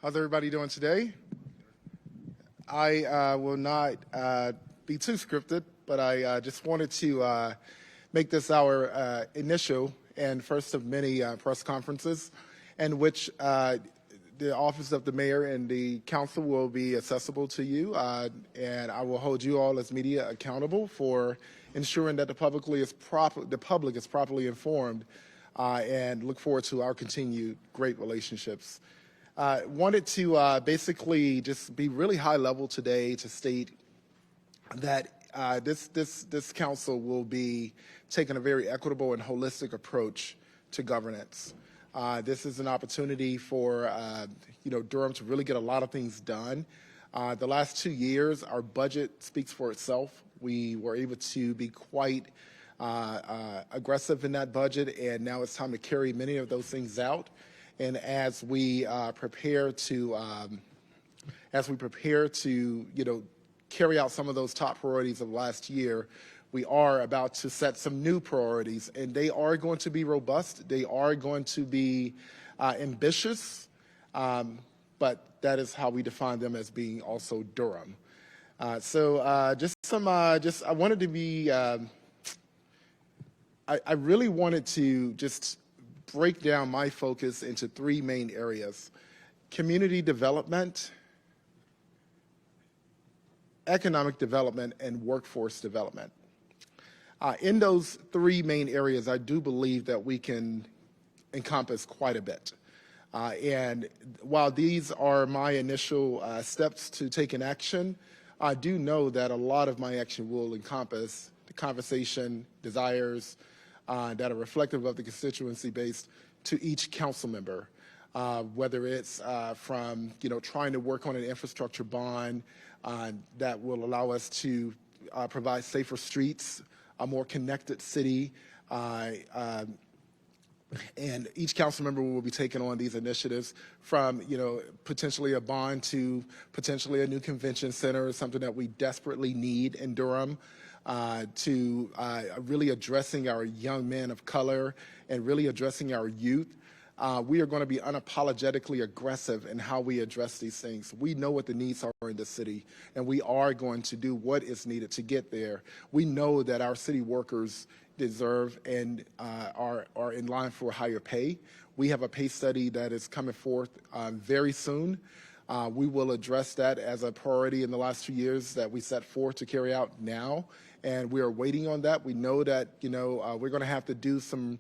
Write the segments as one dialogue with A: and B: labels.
A: How's everybody doing today? I will not be too scripted, but I just wanted to make this our initial and first of many press conferences in which the office of the mayor and the council will be accessible to you, and I will hold you all as media accountable for ensuring that the public is properly informed, and look forward to our continued great relationships. Wanted to basically just be really high level today to state that this council will be taking a very equitable and holistic approach to governance. This is an opportunity for Durham to really get a lot of things done. The last 2 years, our budget speaks for itself. We were able to be quite aggressive in that budget, and now it's time to carry many of those things out. And as we prepare to carry out some of those top priorities of last year, we are about to set some new priorities, and they are going to be robust. They are going to be ambitious, but that is how we define them as being also Durham. I wanted to be. I really wanted to just break down my focus into 3 main areas: community development, economic development, and workforce development. In those 3 main areas, I do believe that we can encompass quite a bit. And while these are my initial steps to take an action, I do know that a lot of my action will encompass the conversation, desires, that are reflective of the constituency based to each council member, whether it's from trying to work on an infrastructure bond that will allow us to provide safer streets, a more connected city, and each council member will be taking on these initiatives from potentially a bond to potentially a new convention center, something that we desperately need in Durham, to really addressing our young men of color and really addressing our youth. We are going to be unapologetically aggressive in how we address these things. We know what the needs are in the city, and we are going to do what is needed to get there. We know that our city workers deserve and are in line for higher pay. We have a pay study that is coming forth very soon. We will address that as a priority in the last 2 years that we set forth to carry out now, and we are waiting on that. We know that we're going to have to do some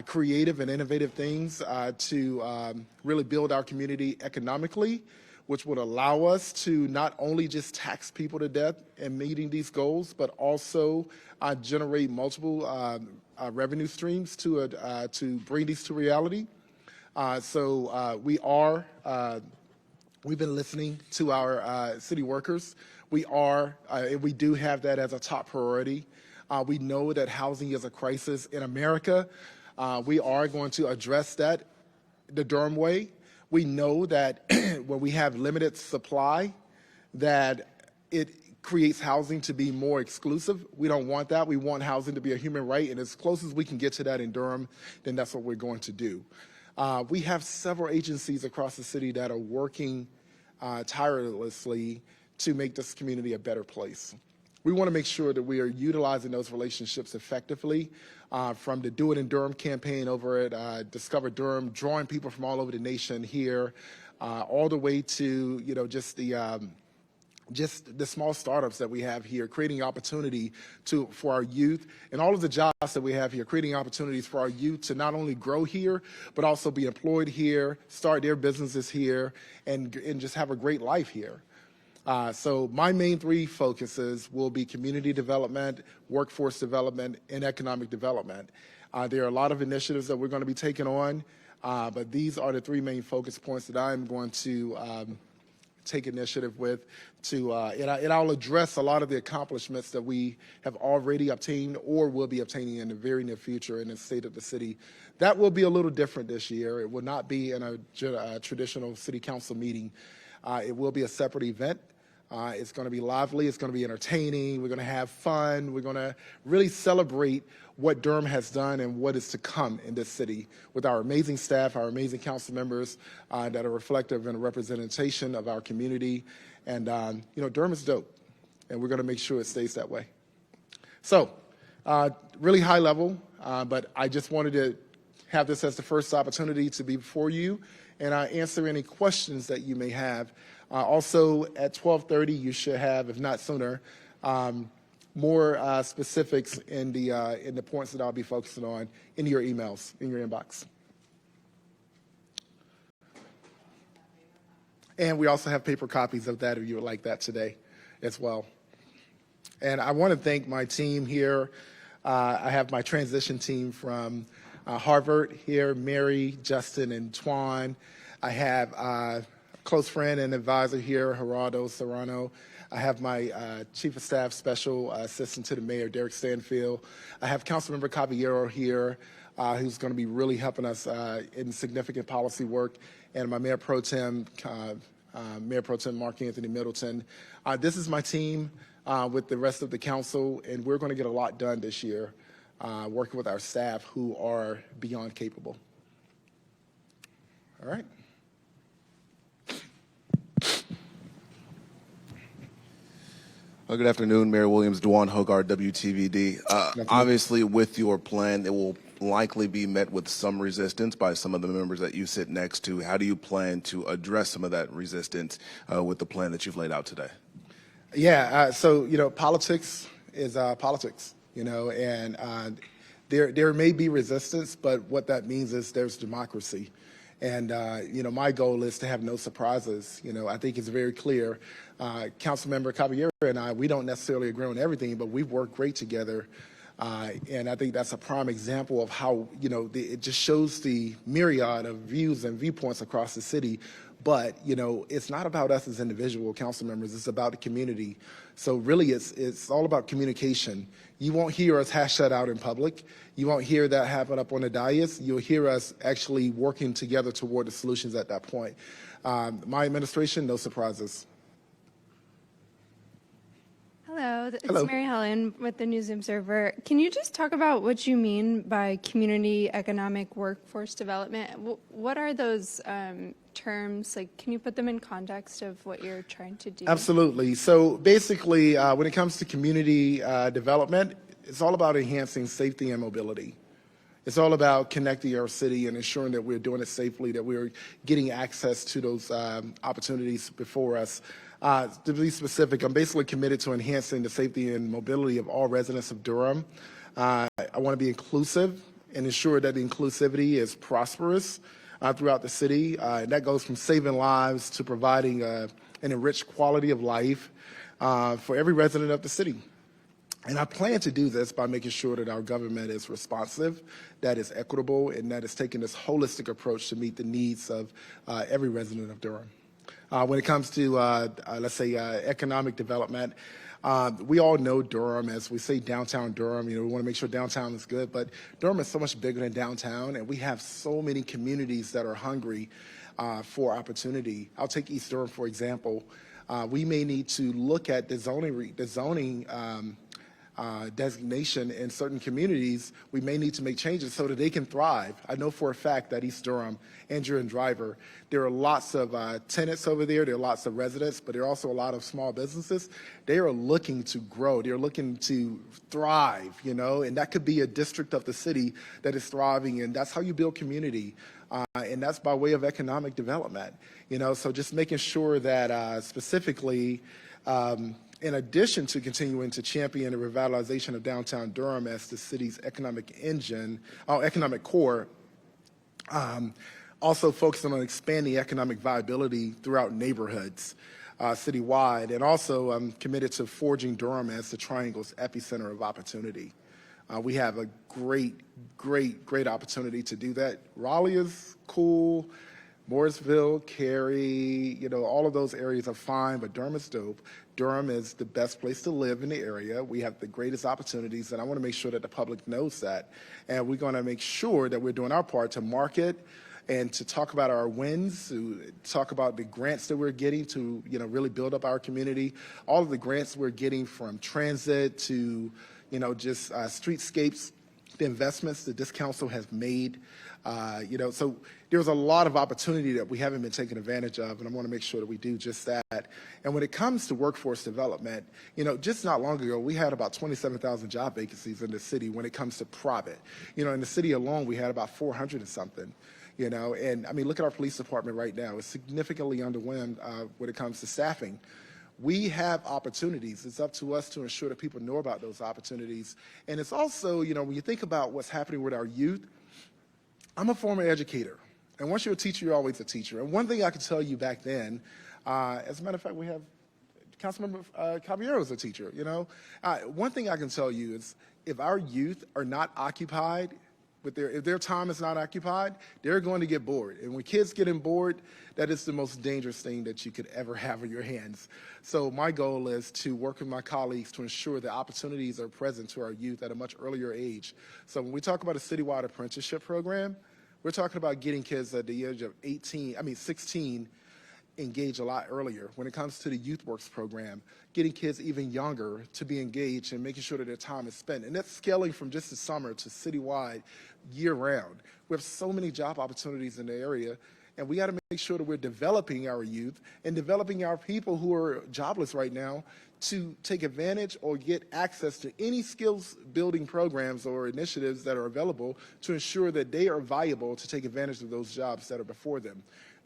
A: creative and innovative things to really build our community economically, which would allow us to not only just tax people to death in meeting these goals, but also generate multiple revenue streams to bring these to reality. We've been listening to our city workers. We do have that as a top priority. We know that housing is a crisis in America. We are going to address that the Durham way. We know that when we have limited supply, that it creates housing to be more exclusive. We don't want that. We want housing to be a human right, and as close as we can get to that in Durham, then that's what we're going to do. We have several agencies across the city that are working tirelessly to make this community a better place. We want to make sure that we are utilizing those relationships effectively, from the Do It in Durham campaign over at Discover Durham, drawing people from all over the nation here, all the way to just the small startups that we have here, creating opportunity for our youth, and all of the jobs that we have here, creating opportunities for our youth to not only grow here, but also be employed here, start their businesses here, and just have a great life here. So my main 3 focuses will be community development, workforce development, and economic development. There are a lot of initiatives that we're going to be taking on, but these are the 3 main focus points that I'm going to take initiative with, and I'll address a lot of the accomplishments that we have already obtained or will be obtaining in the very near future in the state of the city. That will be a little different this year. It will not be in a traditional city council meeting. It will be a separate event. It's going to be lively. It's going to be entertaining. We're going to have fun. We're going to really celebrate what Durham has done and what is to come in this city with our amazing staff, our amazing council members that are reflective and a representation of our community. And, Durham is dope, and we're going to make sure it stays that way. So, really high level, but I just wanted to have this as the first opportunity to be before you and answer any questions that you may have. Also, at 12:30, you should have, if not sooner, more specifics in the points that I'll be focusing on in your emails, in your inbox. And we also have paper copies of that if you would like that today as well. And I want to thank my team here. I have my transition team from Harvard here, Mary, Justin, and Twan. I have a close friend and advisor here, Gerardo Serrano. I have my Chief of Staff Special Assistant to the Mayor, Derek Stanfield. I have Councilmember Caballero here, who's going to be really helping us in significant policy work, and my Mayor Pro Tem, Mark Anthony Middleton. This is my team with the rest of the council, and we're going to get a lot done this year, working with our staff who are beyond capable. All right.
B: Well, good afternoon, Mayor Williams, Dwan Hogarth, WTVD. Obviously, with your plan, it will likely be met with some resistance by some of the members that you sit next to. How do you plan to address some of that resistance with the plan that you've laid out today?
A: Yeah, politics is politics, and there may be resistance, but what that means is there's democracy. And, my goal is to have no surprises. I think it's very clear. Councilmember Caballero and I, we don't necessarily agree on everything, but we've worked great together. And I think that's a prime example of how, it just shows the myriad of views and viewpoints across the city. But, it's not about us as individual council members. It's about the community. So really, it's all about communication. You won't hear us hash that out in public. You won't hear that happen up on the dais. You'll hear us actually working together toward the solutions at that point. My administration, no surprises.
C: Hello,
A: Hello.
C: it's Mary Helen with the News Observer. Can you just talk about what you mean by community economic workforce development? What are those terms? Can you put them in context of what you're trying to do?
A: Absolutely. So basically, when it comes to community development, it's all about enhancing safety and mobility. It's all about connecting our city and ensuring that we're doing it safely, that we're getting access to those opportunities before us. To be specific, I'm basically committed to enhancing the safety and mobility of all residents of Durham. I want to be inclusive and ensure that the inclusivity is prosperous throughout the city. And that goes from saving lives to providing an enriched quality of life for every resident of the city. And I plan to do this by making sure that our government is responsive, that is equitable, and that is taking this holistic approach to meet the needs of every resident of Durham. When it comes to, let's say, economic development, we all know Durham, as we say downtown Durham, we want to make sure downtown is good, but Durham is so much bigger than downtown, and we have so many communities that are hungry for opportunity. I'll take East Durham, for example. We may need to look at the zoning designation in certain communities. We may need to make changes so that they can thrive. I know for a fact that East Durham, Andrew and Driver, there are lots of tenants over there, there are lots of residents, but there are also a lot of small businesses. They are looking to grow, they're looking to thrive, and that could be a district of the city that is thriving, and that's how you build community. And that's by way of economic development, so just making sure that specifically, in addition to continuing to champion the revitalization of downtown Durham as the city's economic engine, economic core, also focusing on expanding economic viability throughout neighborhoods citywide, and also I'm committed to forging Durham as the Triangle's epicenter of opportunity. We have a great opportunity to do that. Raleigh is cool. Morrisville, Cary, all of those areas are fine, but Durham is dope. Durham is the best place to live in the area. We have the greatest opportunities, and I want to make sure that the public knows that. And we're going to make sure that we're doing our part to market and to talk about our wins, to talk about the grants that we're getting to, really build up our community. All of the grants we're getting from transit to, just streetscapes, the investments that this council has made. So there's a lot of opportunity that we haven't been taking advantage of, and I want to make sure that we do just that. And when it comes to workforce development, just not long ago, we had about 27,000 job vacancies in the city when it comes to private. In the city alone, we had about 400 and something. And I mean, look at our police department right now. It's significantly underwhelmed when it comes to staffing. We have opportunities. It's up to us to ensure that people know about those opportunities. And it's also, when you think about what's happening with our youth, I'm a former educator. And once you're a teacher, you're always a teacher. And one thing I can tell you back then, as a matter of fact, we have Councilmember Caballero is a teacher, One thing I can tell you is if our youth are not occupied, if their time is not occupied, they're going to get bored. And when kids getting bored, that is the most dangerous thing that you could ever have in your hands. So my goal is to work with my colleagues to ensure that opportunities are present to our youth at a much earlier age. So when we talk about a citywide apprenticeship program, we're talking about getting kids at the age of 16 engaged a lot earlier. When it comes to the Youth Works program, getting kids even younger to be engaged and making sure that their time is spent. And that's scaling from just the summer to citywide, year-round. We have so many job opportunities in the area, and we got to make sure that we're developing our youth and developing our people who are jobless right now to take advantage or get access to any skills building programs or initiatives that are available to ensure that they are viable to take advantage of those jobs that are before them.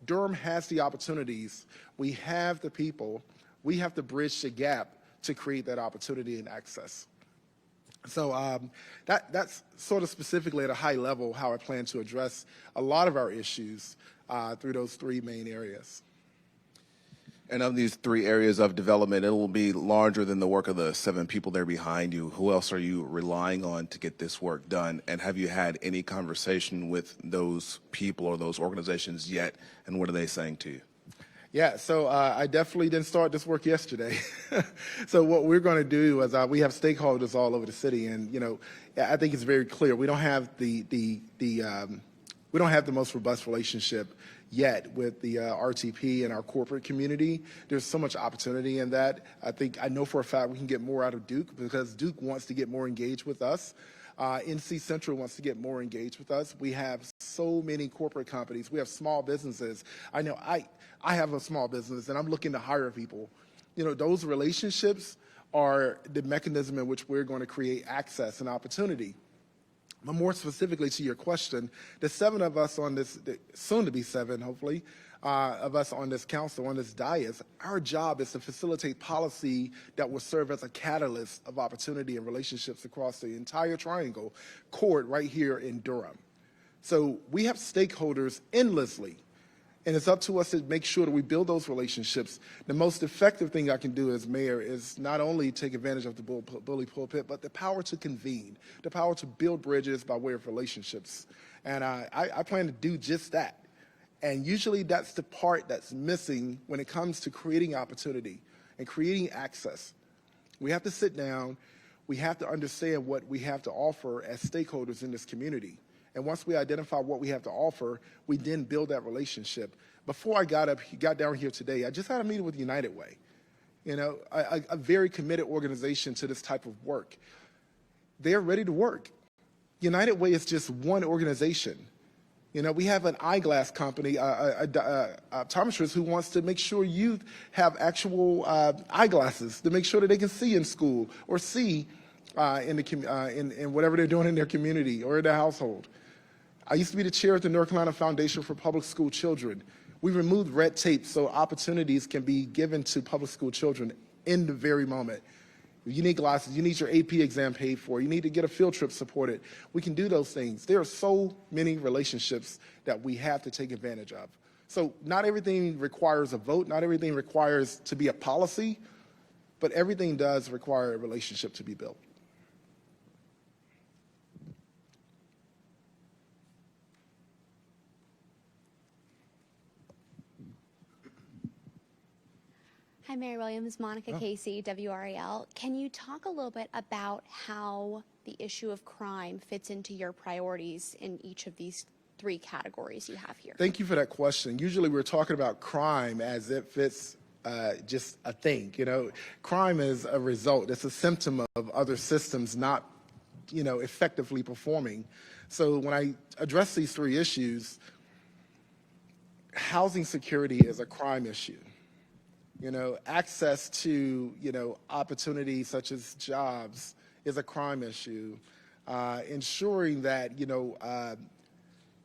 A: Durham has the opportunities. We have the people. We have to bridge the gap to create that opportunity and access. So that's sort of specifically at a high level how I plan to address a lot of our issues through those three main areas.
B: And of these three areas of development, it will be larger than the work of the 7 people there behind you. Who else are you relying on to get this work done? And have you had any conversation with those people or those organizations yet? And what are they saying to you?
A: Yeah, so I definitely didn't start this work yesterday. So what we're going to do is we have stakeholders all over the city, and I think it's very clear we don't have we don't have the most robust relationship yet with the RTP and our corporate community. There's so much opportunity in that. I know for a fact we can get more out of Duke because Duke wants to get more engaged with us. NC Central wants to get more engaged with us. We have so many corporate companies. We have small businesses. I know I have a small business and I'm looking to hire people. Those relationships are the mechanism in which we're going to create access and opportunity. But more specifically to your question, the 7 of us on this, soon to be 7, hopefully, of us on this council, on this dais, our job is to facilitate policy that will serve as a catalyst of opportunity and relationships across the entire triangle court right here in Durham. So we have stakeholders endlessly, and it's up to us to make sure that we build those relationships. The most effective thing I can do as mayor is not only take advantage of the bully pulpit, but the power to convene, the power to build bridges by way of relationships. And I plan to do just that. And usually that's the part that's missing when it comes to creating opportunity and creating access. We have to sit down. We have to understand what we have to offer as stakeholders in this community. And once we identify what we have to offer, we then build that relationship. Before I got down here today, I just had a meeting with United Way, a very committed organization to this type of work. They're ready to work. United Way is just one organization. We have an eyeglass company, optometrist who wants to make sure youth have actual eyeglasses to make sure that they can see in school or see in whatever they're doing in their community or in their household. I used to be the chair of the North Carolina Foundation for Public School Children. We removed red tape so opportunities can be given to public school children in the very moment. If you need glasses, you need your AP exam paid for, you need to get a field trip supported, we can do those things. There are so many relationships that we have to take advantage of. So not everything requires a vote, not everything requires to be a policy, but everything does require a relationship to be built.
D: Hi, Mayor Williams, Monica Casey, WRAL. Can you talk a little bit about how the issue of crime fits into your priorities in each of these three categories you have here?
A: Thank you for that question. Usually we're talking about crime as if it's just a thing. Crime is a result. It's a symptom of other systems not, effectively performing. So when I address these three issues, housing security is a crime issue. Access to, opportunities such as jobs is a crime issue. Ensuring that,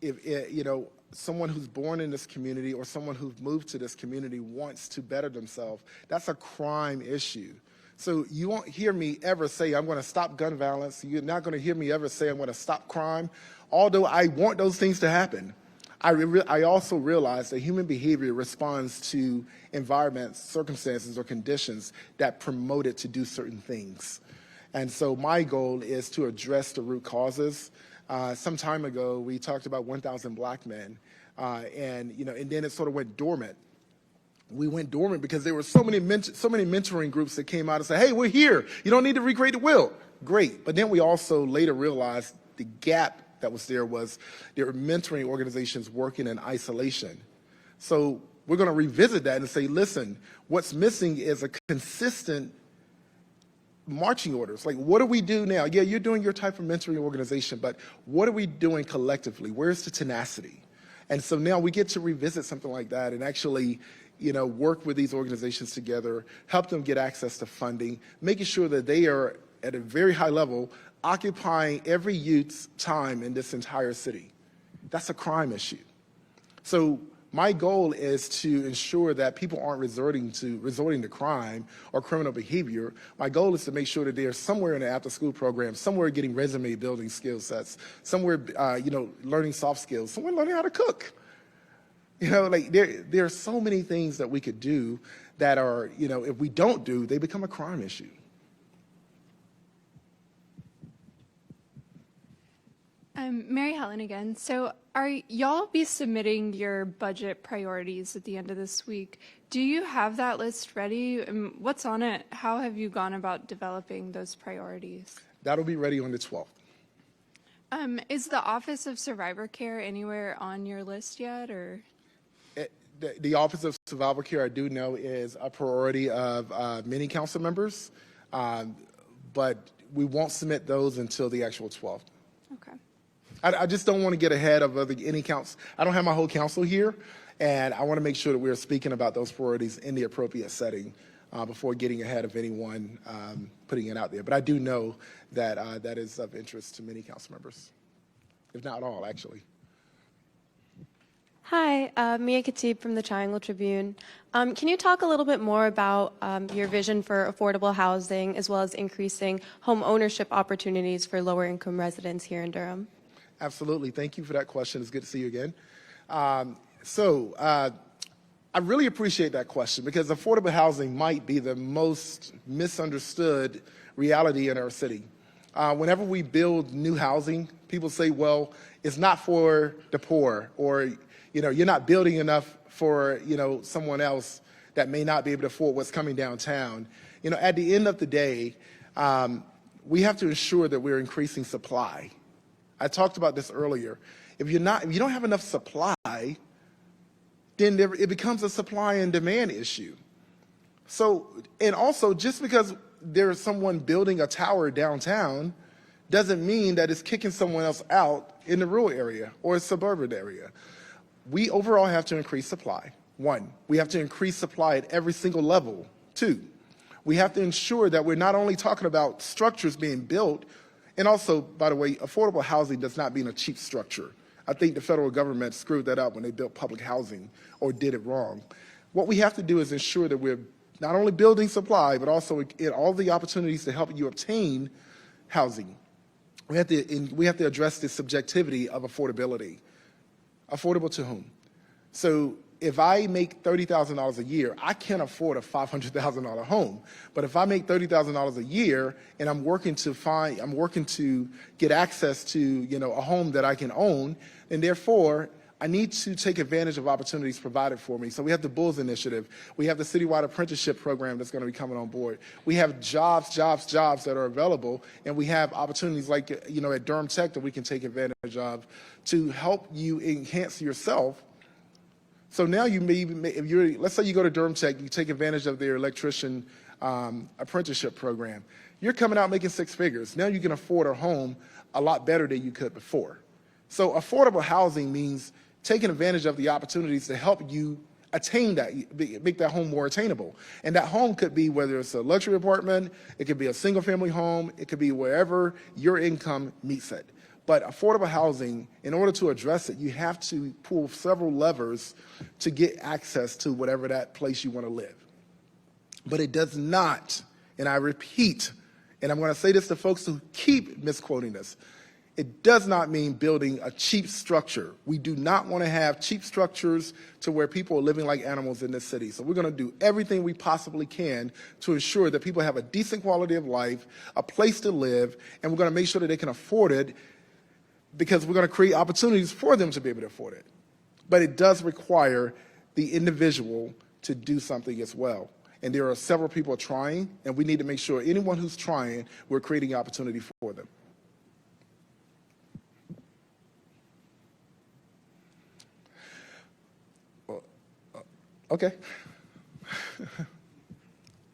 A: if someone who's born in this community or someone who's moved to this community wants to better themselves, that's a crime issue. So you won't hear me ever say I'm going to stop gun violence. You're not going to hear me ever say I'm going to stop crime, although I want those things to happen. I also realize that human behavior responds to environments, circumstances, or conditions that promote it to do certain things. And so my goal is to address the root causes. Some time ago, we talked about 1,000 black men, and then it sort of went dormant. We went dormant because there were so many mentoring groups that came out and said, hey, we're here. You don't need to recreate the wheel. Great. But then we also later realized the gap that was there were mentoring organizations working in isolation. So we're going to revisit that and say, listen, what's missing is a consistent marching orders. Like, what do we do now? Yeah, you're doing your type of mentoring organization, but what are we doing collectively? Where's the tenacity? And so now we get to revisit something like that and actually, work with these organizations together, help them get access to funding, making sure that they are at a very high level occupying every youth's time in this entire city. That's a crime issue. So my goal is to ensure that people aren't resorting to crime or criminal behavior. My goal is to make sure that they're somewhere in the after-school program, somewhere getting resume building skill sets, somewhere learning soft skills, somewhere learning how to cook. There are so many things that we could do that are, if we don't do, they become a crime issue.
C: Mary Helen again. So are y'all be submitting your budget priorities at the end of this week? Do you have that list ready? What's on it? How have you gone about developing those priorities?
A: That'll be ready on the 12th.
C: Is the Office of Survivor Care anywhere on your list yet, or?
A: The Office of Survivor Care, I do know, is a priority of many council members, but we won't submit those until the actual 12th.
C: Okay.
A: I just don't want to get ahead of any counts. I don't have my whole council here, and I want to make sure that we're speaking about those priorities in the appropriate setting before getting ahead of anyone putting it out there. But I do know that that is of interest to many council members, if not all, actually.
E: Hi, Mia Khatib from the Triangle Tribune. Can you talk a little bit more about your vision for affordable housing as well as increasing home ownership opportunities for lower income residents here in Durham?
A: Absolutely. Thank you for that question. It's good to see you again. I really appreciate that question because affordable housing might be the most misunderstood reality in our city. Whenever we build new housing, people say, well, it's not for the poor, or you're not building enough for someone else that may not be able to afford what's coming downtown. At the end of the day, we have to ensure that we're increasing supply. I talked about this earlier. If you don't have enough supply, then it becomes a supply and demand issue. So, and also, just because there's someone building a tower downtown doesn't mean that it's kicking someone else out in the rural area or a suburban area. We overall have to increase supply. One, we have to increase supply at every single level. Two, we have to ensure that we're not only talking about structures being built, and also, by the way, affordable housing does not mean a cheap structure. I think the federal government screwed that up when they built public housing or did it wrong. What we have to do is ensure that we're not only building supply, but also in all the opportunities to help you obtain housing. We have to address the subjectivity of affordability. Affordable to whom? So if I make $30,000 a year, I can't afford a $500,000 home. But if I make $30,000 a year and I'm working to get access to a home that I can own, and therefore I need to take advantage of opportunities provided for me. So we have the Bulls Initiative. We have the citywide apprenticeship program that's going to be coming on board. We have jobs that are available, and we have opportunities like, at Durham Tech that we can take advantage of to help you enhance yourself. So now you let's say you go to Durham Tech, you take advantage of their electrician apprenticeship program. You're coming out making six figures. Now you can afford a home a lot better than you could before. So affordable housing means taking advantage of the opportunities to help you attain that, make that home more attainable. And that home could be whether it's a luxury apartment, it could be a single family home, it could be wherever your income meets it. But affordable housing, in order to address it, you have to pull several levers to get access to whatever that place you want to live. But it does not, and I repeat, and I'm going to say this to folks who keep misquoting this, it does not mean building a cheap structure. We do not want to have cheap structures to where people are living like animals in this city. So we're going to do everything we possibly can to ensure that people have a decent quality of life, a place to live, and we're going to make sure that they can afford it, because we're going to create opportunities for them to be able to afford it. But it does require the individual to do something as well. And there are several people trying, and we need to make sure anyone who's trying, we're creating opportunity for them. Okay.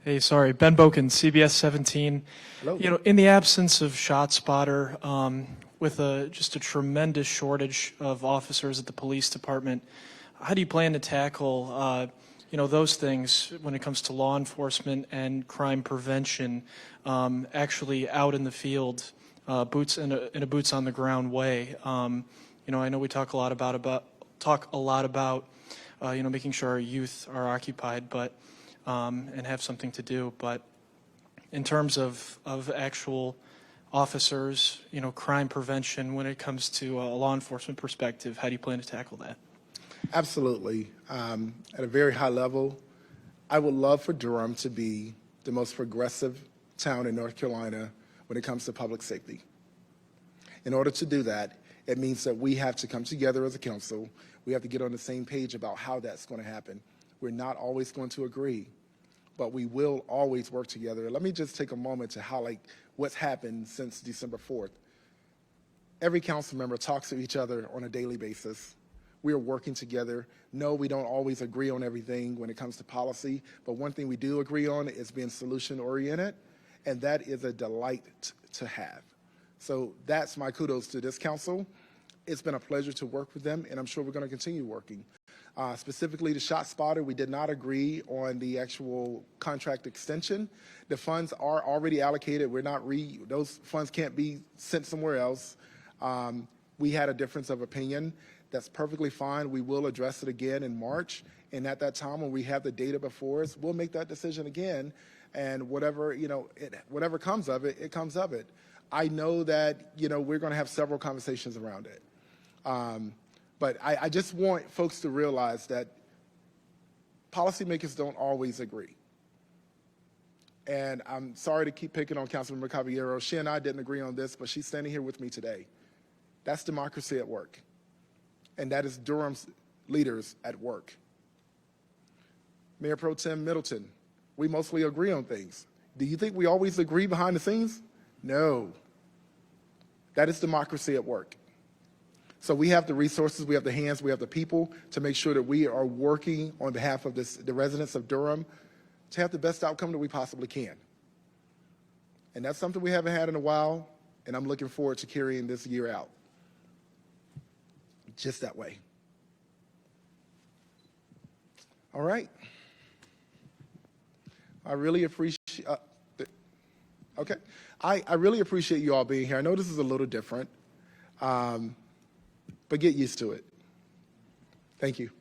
F: Hey, sorry, Ben Boken, CBS 17.
A: Hello.
F: In the absence of ShotSpotter, with just a tremendous shortage of officers at the police department, how do you plan to tackle, those things when it comes to law enforcement and crime prevention, actually out in the field, boots in a boots on the ground way? I know we talk a lot about making sure our youth are occupied, but and have something to do. But in terms of actual officers, crime prevention, when it comes to a law enforcement perspective, how do you plan to tackle that?
A: Absolutely. At a very high level, I would love for Durham to be the most progressive town in North Carolina when it comes to public safety. In order to do that, it means that we have to come together as a council. We have to get on the same page about how that's going to happen. We're not always going to agree, but we will always work together. Let me just take a moment to highlight what's happened since December 4th. Every council member talks to each other on a daily basis. We are working together. No, we don't always agree on everything when it comes to policy, but one thing we do agree on is being solution-oriented, and that is a delight to have. So that's my kudos to this council. It's been a pleasure to work with them, and I'm sure we're going to continue working. Specifically to ShotSpotter, we did not agree on the actual contract extension. The funds are already allocated. Those funds can't be sent somewhere else. We had a difference of opinion. That's perfectly fine. We will address it again in March, and at that time when we have the data before us, we'll make that decision again, and whatever comes of it, it comes of it. I know that we're going to have several conversations around it. But I just want folks to realize that policymakers don't always agree. And I'm sorry to keep picking on Councilmember Caballero. She and I didn't agree on this, but she's standing here with me today. That's democracy at work. And that is Durham's leaders at work. Mayor Pro Tem Middleton, we mostly agree on things. Do you think we always agree behind the scenes? No. That is democracy at work. So we have the resources, we have the hands, we have the people to make sure that we are working on behalf of the residents of Durham to have the best outcome that we possibly can. And that's something we haven't had in a while, and I'm looking forward to carrying this year out. Just that way. All right. I really appreciate, okay. I really appreciate you all being here. I know this is a little different, but get used to it. Thank you.